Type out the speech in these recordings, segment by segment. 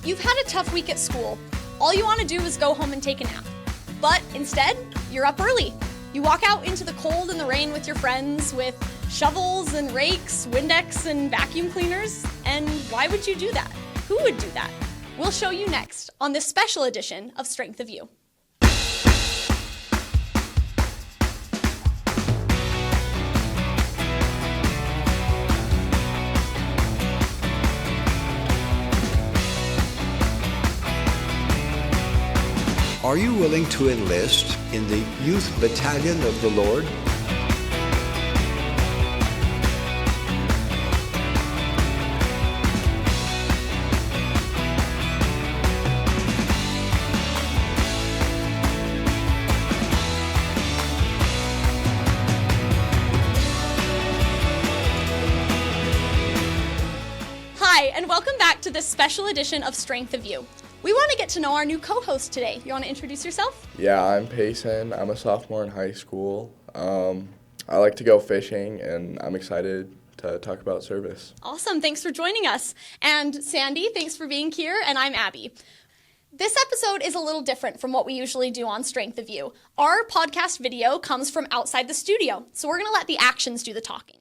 You've had a tough week at school. All you want to do is go home and take a nap. But instead, you're up early. You walk out into the cold and the rain with your friends with shovels and rakes, Windex and vacuum cleaners. And why would you do that? Who would do that? We'll show you next on this special edition of Strength of You. Are you willing to enlist in the Youth Battalion of the Lord? Hi, and welcome back to this special edition of Strength of You. We want to get to know our new co-host today. You want to introduce yourself? Yeah, I'm Payson. I'm a sophomore in high school. I like to go fishing, and I'm excited to talk about service. Awesome. Thanks for joining us. And Sandy, thanks for being here. And I'm Abby. This episode is a little different from what we usually do on Strength of You. Our podcast video comes from outside the studio, so we're going to let the actions do the talking.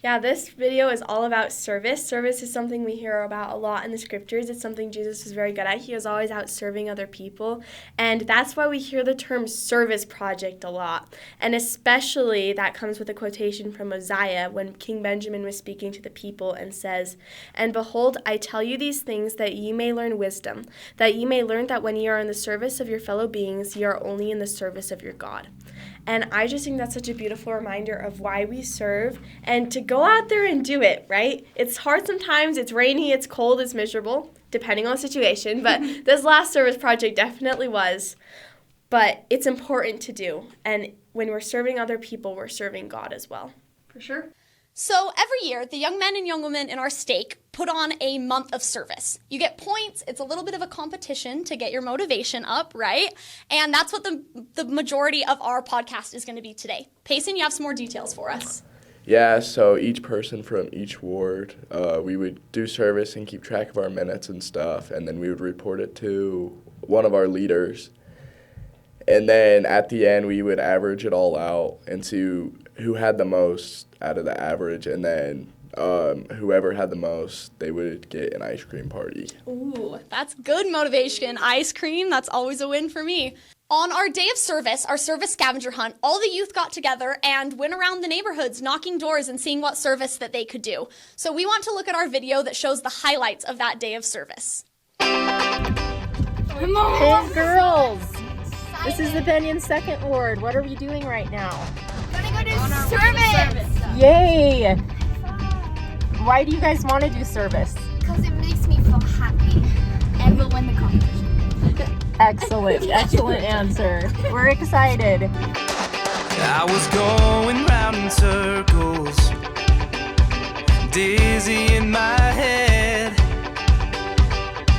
Yeah, this video is all about service. Service is something we hear about a lot in the scriptures. It's something Jesus was very good at. He was always out serving other people. And that's why we hear the term service project a lot. And especially that comes with a quotation from Mosiah when King Benjamin was speaking to the people and says, "And behold, I tell you these things that ye may learn wisdom, that ye may learn that when ye are in the service of your fellow beings, ye are only in the service of your God." And I just think that's such a beautiful reminder of why we serve and to go out there and do it, right? It's hard sometimes, it's rainy, it's cold, it's miserable, depending on the situation, but this last service project definitely was. But it's important to do, and when we're serving other people, we're serving God as well. For sure. So every year, the young men and young women in our stake put on a month of service. You get points. It's a little bit of a competition to get your motivation up, right? And that's what the majority of our podcast is going to be today. Payson, you have some more details for us. Yeah, so each person from each ward, we would do service and keep track of our minutes and stuff, and then we would report it to one of our leaders. And then at the end, we would average it all out and see who had the most out of the average, and then whoever had the most, they would get an ice cream party. Ooh, that's good motivation. Ice cream, that's always a win for me. On our day of service, our service scavenger hunt, all the youth got together and went around the neighborhoods, knocking doors and seeing what service that they could do. So we want to look at our video that shows the highlights of that day of service. Hey girls, this is the Bennion 2nd Ward. What are we doing right now? Gonna go do service! Yay! Why do you guys want to do service? Because it makes me feel happy and we'll win the competition. Excellent answer. We're excited. I was going round in circles, dizzy in my head,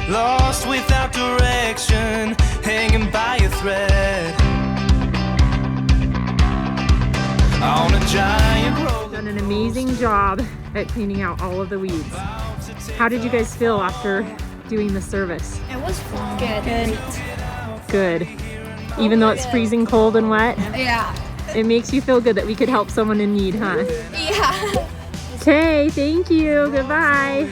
lost without direction, hanging by a thread. On a giant roller. Done an amazing job at cleaning out all of the weeds. How did you guys feel after doing the service? It was fun. Good. Even though it's freezing cold and wet? Yeah. It makes you feel good that we could help someone in need, huh? Yeah. Okay, thank you. Goodbye.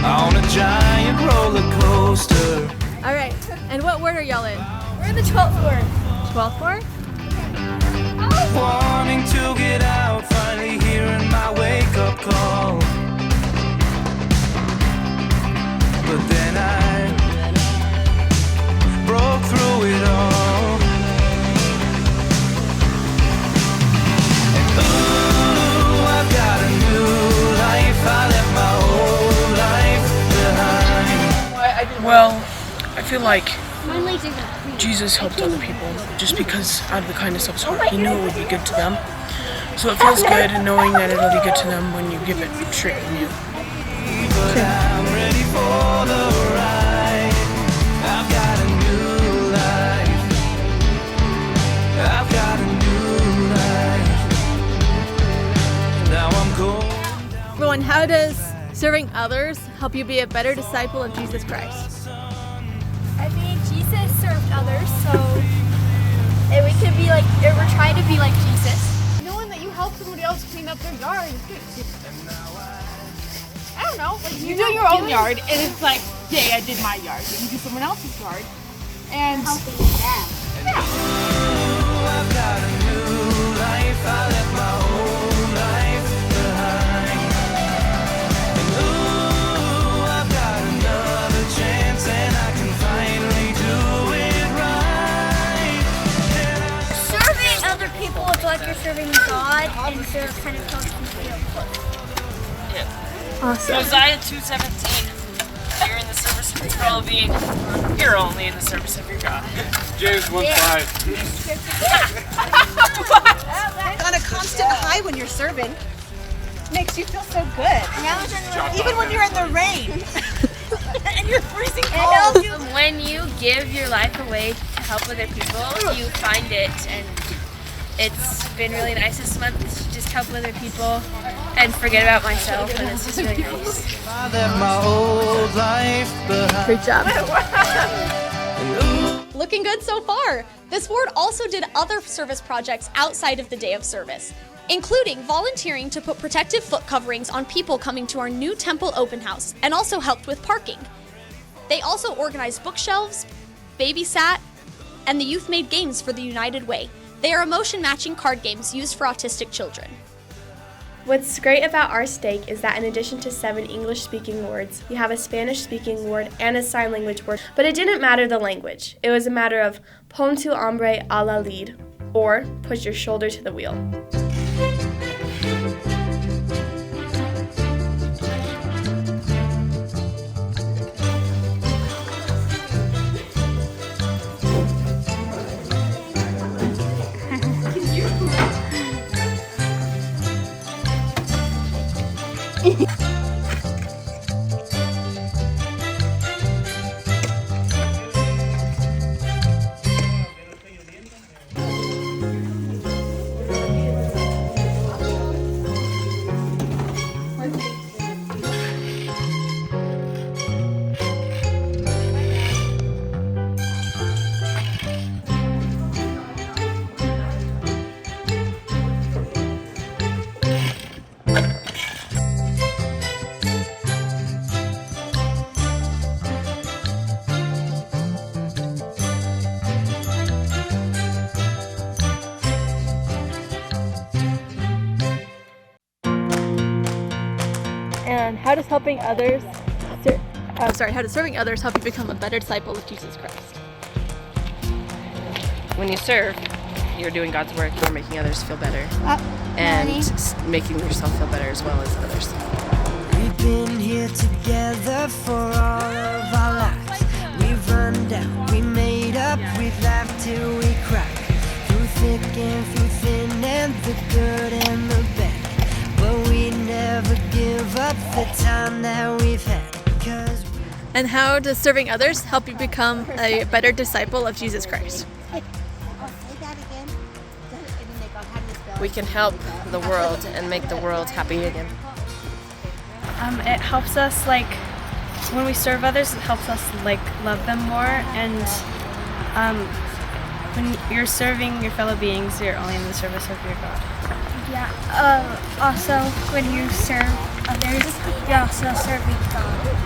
On a giant roller coaster. All right, and what word are y'all in? We're in the 12th word. 12th word? Wanting to get out, finally hearing my wake-up call. But then I broke through it all. And ooh, I've got a new life. I left my old life behind. Well, I feel like Jesus helped other people just because out of the kindness of his heart, he knew it would be good to them. So it feels good knowing that it'll be good to them when you give it straight from you. But I'm ready for the ride. serving others help you be a better disciple of Jesus Christ? I mean, Jesus served others, so if we could be like, if we're trying to be like Jesus. Knowing that you help somebody else clean up their yard is good. I don't know, like you do your own yard, and it's like, yay, I did my yard. Then you do someone else's yard, and Helping them. yeah. I've got a new life. I left my old life behind. And ooh, I've got another chance, and I can finally do it right. Serving other people is like you're serving God, and so it kind of helps you feel close. Awesome. Mosiah 2:17. You're in the service of your well-being. You're only in the service of your God. James 1:5. On a constant high when you're serving. Makes you feel so good. Even when you're in the rain. And you're freezing cold. When you give your life away to help other people, you find it, and it's been really nice this month to just help other people and forget about myself, and it's just really nice. I left my old life behind. Great job. Looking good so far. This ward also did other service projects outside of the day of service, including volunteering to put protective foot coverings on people coming to our new temple open house, and also helped with parking. They also organized bookshelves, babysat, and the youth made games for the United Way. They are emotion matching card games used for autistic children. What's great about our stake is that in addition to 7 English-speaking wards, we have a Spanish-speaking ward and a sign language ward. But it didn't matter the language. It was a matter of pon tu hombre a la lead, or put your shoulder to the wheel. And how does serving others help you become a better disciple of Jesus Christ? When you serve, you're doing God's work. You're making others feel better, and making yourself feel better as well as others. We've been here together for all of our lives. We've run down, we made up, we've laughed till we cried. Through thick and through thin, and the good and the bad. But we never give up the time that we've had. And how does serving others help you become a better disciple of Jesus Christ? We can help the world and make the world happy again. It helps us, like, when we serve others, it helps us, like, love them more. And when you're serving your fellow beings, you're only in the service of your God. Yeah. Also, when you serve others, you're also serving God.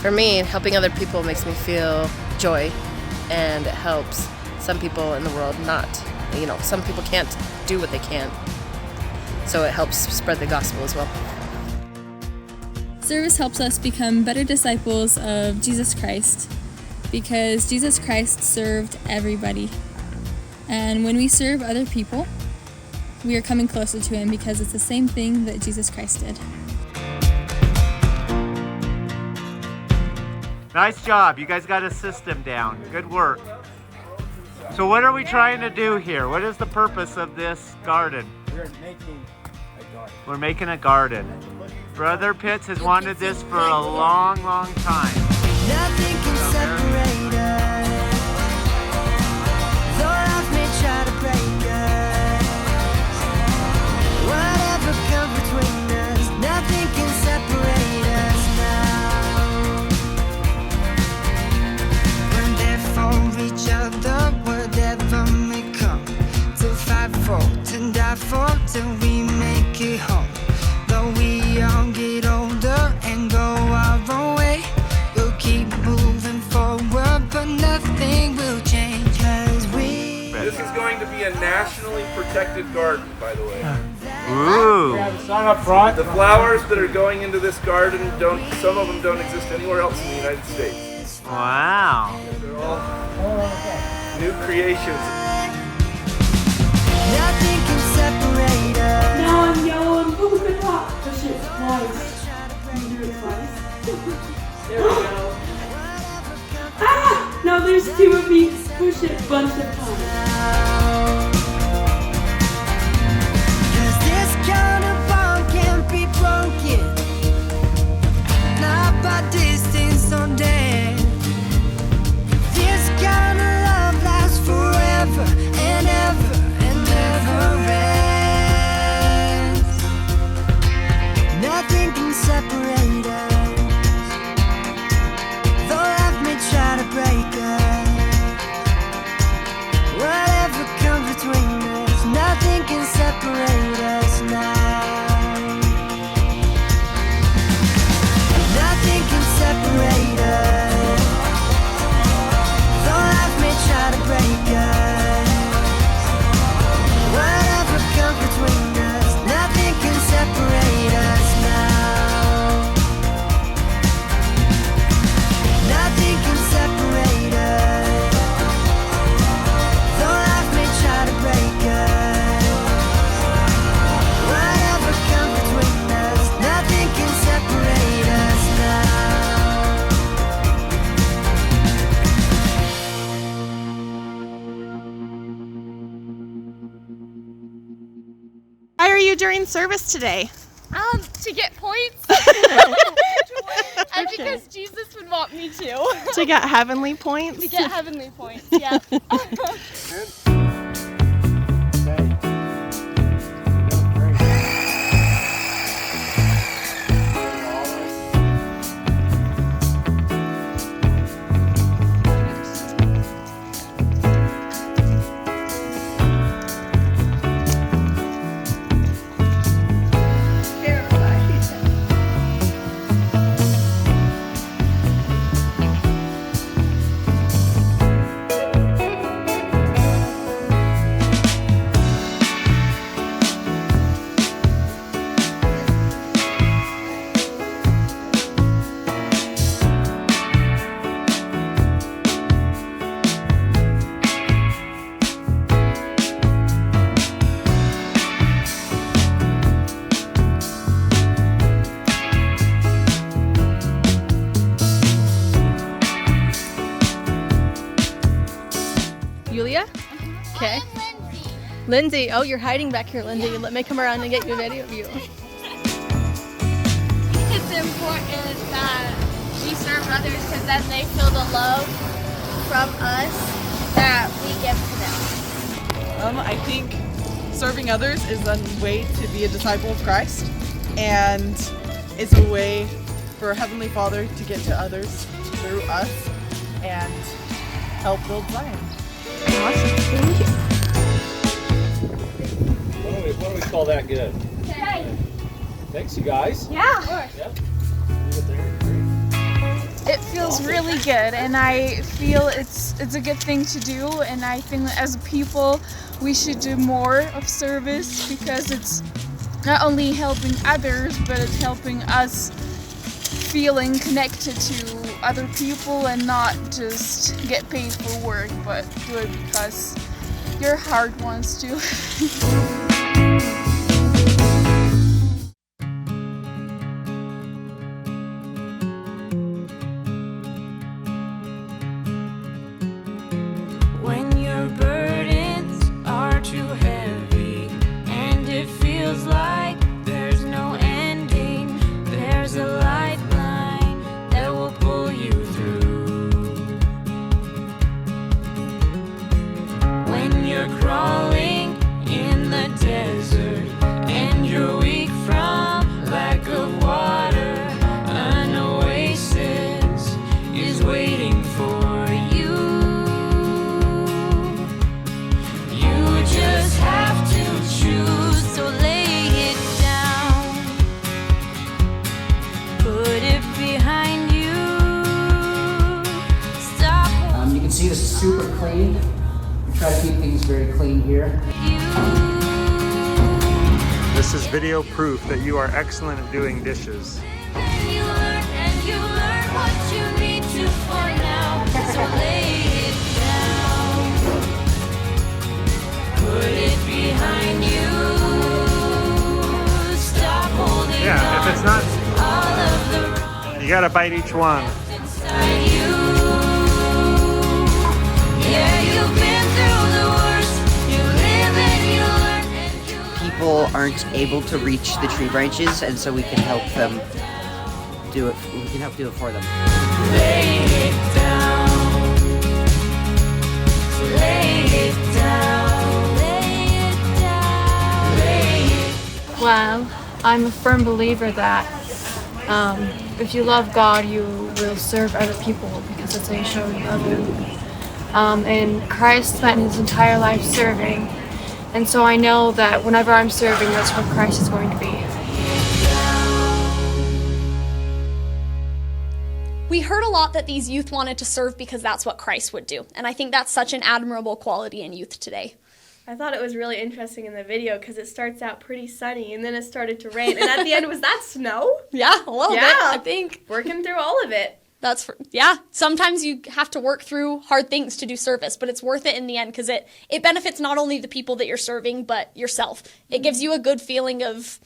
For me, helping other people makes me feel joy, and it helps some people in the world not. Some people can't do what they can. So it helps spread the gospel as well. Service helps us become better disciples of Jesus Christ because Jesus Christ served everybody. And when we serve other people, we are coming closer to Him because it's the same thing that Jesus Christ did. Nice job. You guys got a system down. Good work. So what are we trying to do here? What is the purpose of this garden? We're making a garden. Brother Pitts has wanted this for a long, long time. Nothing can separate us. Though life may try to break us. Whatever comes between us, nothing protected garden, by the way. Ooh. We have a sign up front. The flowers that are going into this garden some of them don't exist anywhere else in the United States. Wow. They're all new creations. Nothing can separate us. Now I'm yelling, who could talk? Push it twice. Can you do it twice? There we go. Ah! No, there's two of me. Push it a bunch of times. Cause this kind of bond can't be broken. Not by distance or death. This kind of love lasts forever and ever and never ends. Nothing can separate us. Though life may try to break us. Whatever comes between us, nothing can separate us now. Nothing can separate us. Though life may try to break us. Whatever comes between us, nothing can separate us now. Nothing can separate us. Though life may try to break us. Whatever comes between us, nothing can separate us now. Why are you during service today? To get points. And because Jesus would want me to. To get heavenly points? To get heavenly points, yeah. Yulia? Okay. Lindsay. Oh, you're hiding back here, Lindsay. Let me come around and get you a video of you. It's important that we serve others because then they feel the love from us that we give to them. I think serving others is a way to be a disciple of Christ, and it's a way for Heavenly Father to get to others through us and help build Zion. Awesome. Thank you. What do we call that good? Okay. Thanks, you guys. Yeah. Yep. It feels really good, and I feel it's a good thing to do, and I think that as a people we should do more of service because it's not only helping others, but it's helping us feeling connected to other people and not just get paid for work, but do it because your heart wants to. When your burdens are too heavy and it feels like there's no ending, there's a lifeline that will pull you through. When you're crawling in the desert and you're weak from lack of water, an oasis is waiting for you. You just have to choose, so lay it down, put it behind you. Stop. You can see this is super clean. We try to keep things very clean here. You This is video proof that you are excellent at doing dishes. You learn what you need to for now. So lay it down. Put it behind you. Stop holding Yeah, if it's not, all of the you gotta bite each one. inside you. Yeah, you've been through the worst. You live and you learn and you People aren't able to reach the tree branches, and so we can help them do it. We can help do it for them. lay it down. Lay it down. Lay it down. Lay it. Well, I'm a firm believer that if you love God, you will serve other people because that's how you show you love Him. And Christ spent his entire life serving, and so I know that whenever I'm serving, that's what Christ is going to be. We heard a lot that these youth wanted to serve because that's what Christ would do. And I think that's such an admirable quality in youth today. I thought it was really interesting in the video because it starts out pretty sunny and then it started to rain. And at the end, was that snow? Yeah, a little bit, I think. Working through all of it. Sometimes you have to work through hard things to do service, but it's worth it in the end because it benefits not only the people that you're serving, but yourself. It gives you a good feeling of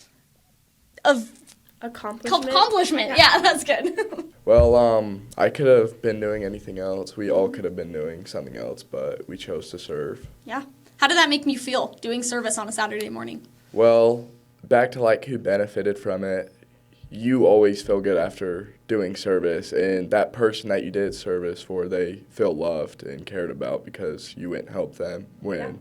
accomplishment. Yeah, that's good. Well, I could have been doing anything else. We all could have been doing something else, but we chose to serve. Yeah. How did that make you feel, doing service on a Saturday morning? Well, back to like who benefited from it. You always feel good after doing service, and that person that you did service for, they feel loved and cared about because you went and helped them when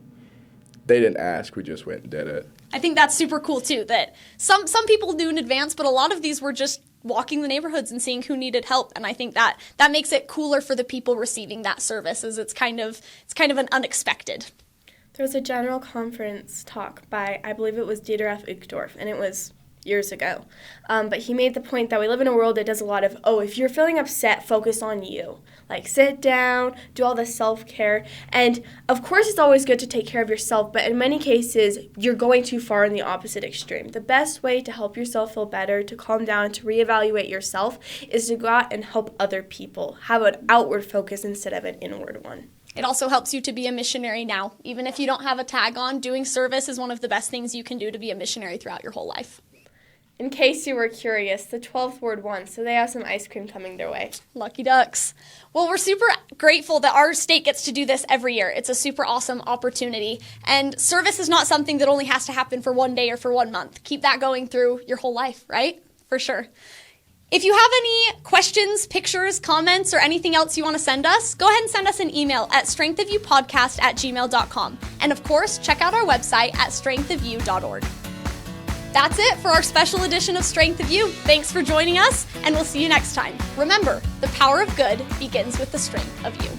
they didn't ask, we just went and did it. I think that's super cool too, that some people knew in advance, but a lot of these were just walking the neighborhoods and seeing who needed help, and I think that makes it cooler for the people receiving that service, as it's kind of an unexpected. There was a general conference talk by, I believe it was Dieter F. Uchtdorf, and it was years ago. But he made the point that we live in a world that does a lot of, if you're feeling upset, focus on you. Like, sit down, do all the self-care. And, of course, it's always good to take care of yourself, but in many cases, you're going too far in the opposite extreme. The best way to help yourself feel better, to calm down, to reevaluate yourself, is to go out and help other people. Have an outward focus instead of an inward one. It also helps you to be a missionary now. Even if you don't have a tag on, doing service is one of the best things you can do to be a missionary throughout your whole life. In case you were curious, the 12th ward won, so they have some ice cream coming their way. Lucky ducks. Well, we're super grateful that our state gets to do this every year. It's a super awesome opportunity. And service is not something that only has to happen for one day or for 1 month. Keep that going through your whole life, right? For sure. If you have any questions, pictures, comments, or anything else you want to send us, go ahead and send us an email at strengthofyoupodcast@gmail.com. And of course, check out our website at strengthofyou.org. That's it for our special edition of Strength of You. Thanks for joining us, and we'll see you next time. Remember, the power of good begins with the strength of you.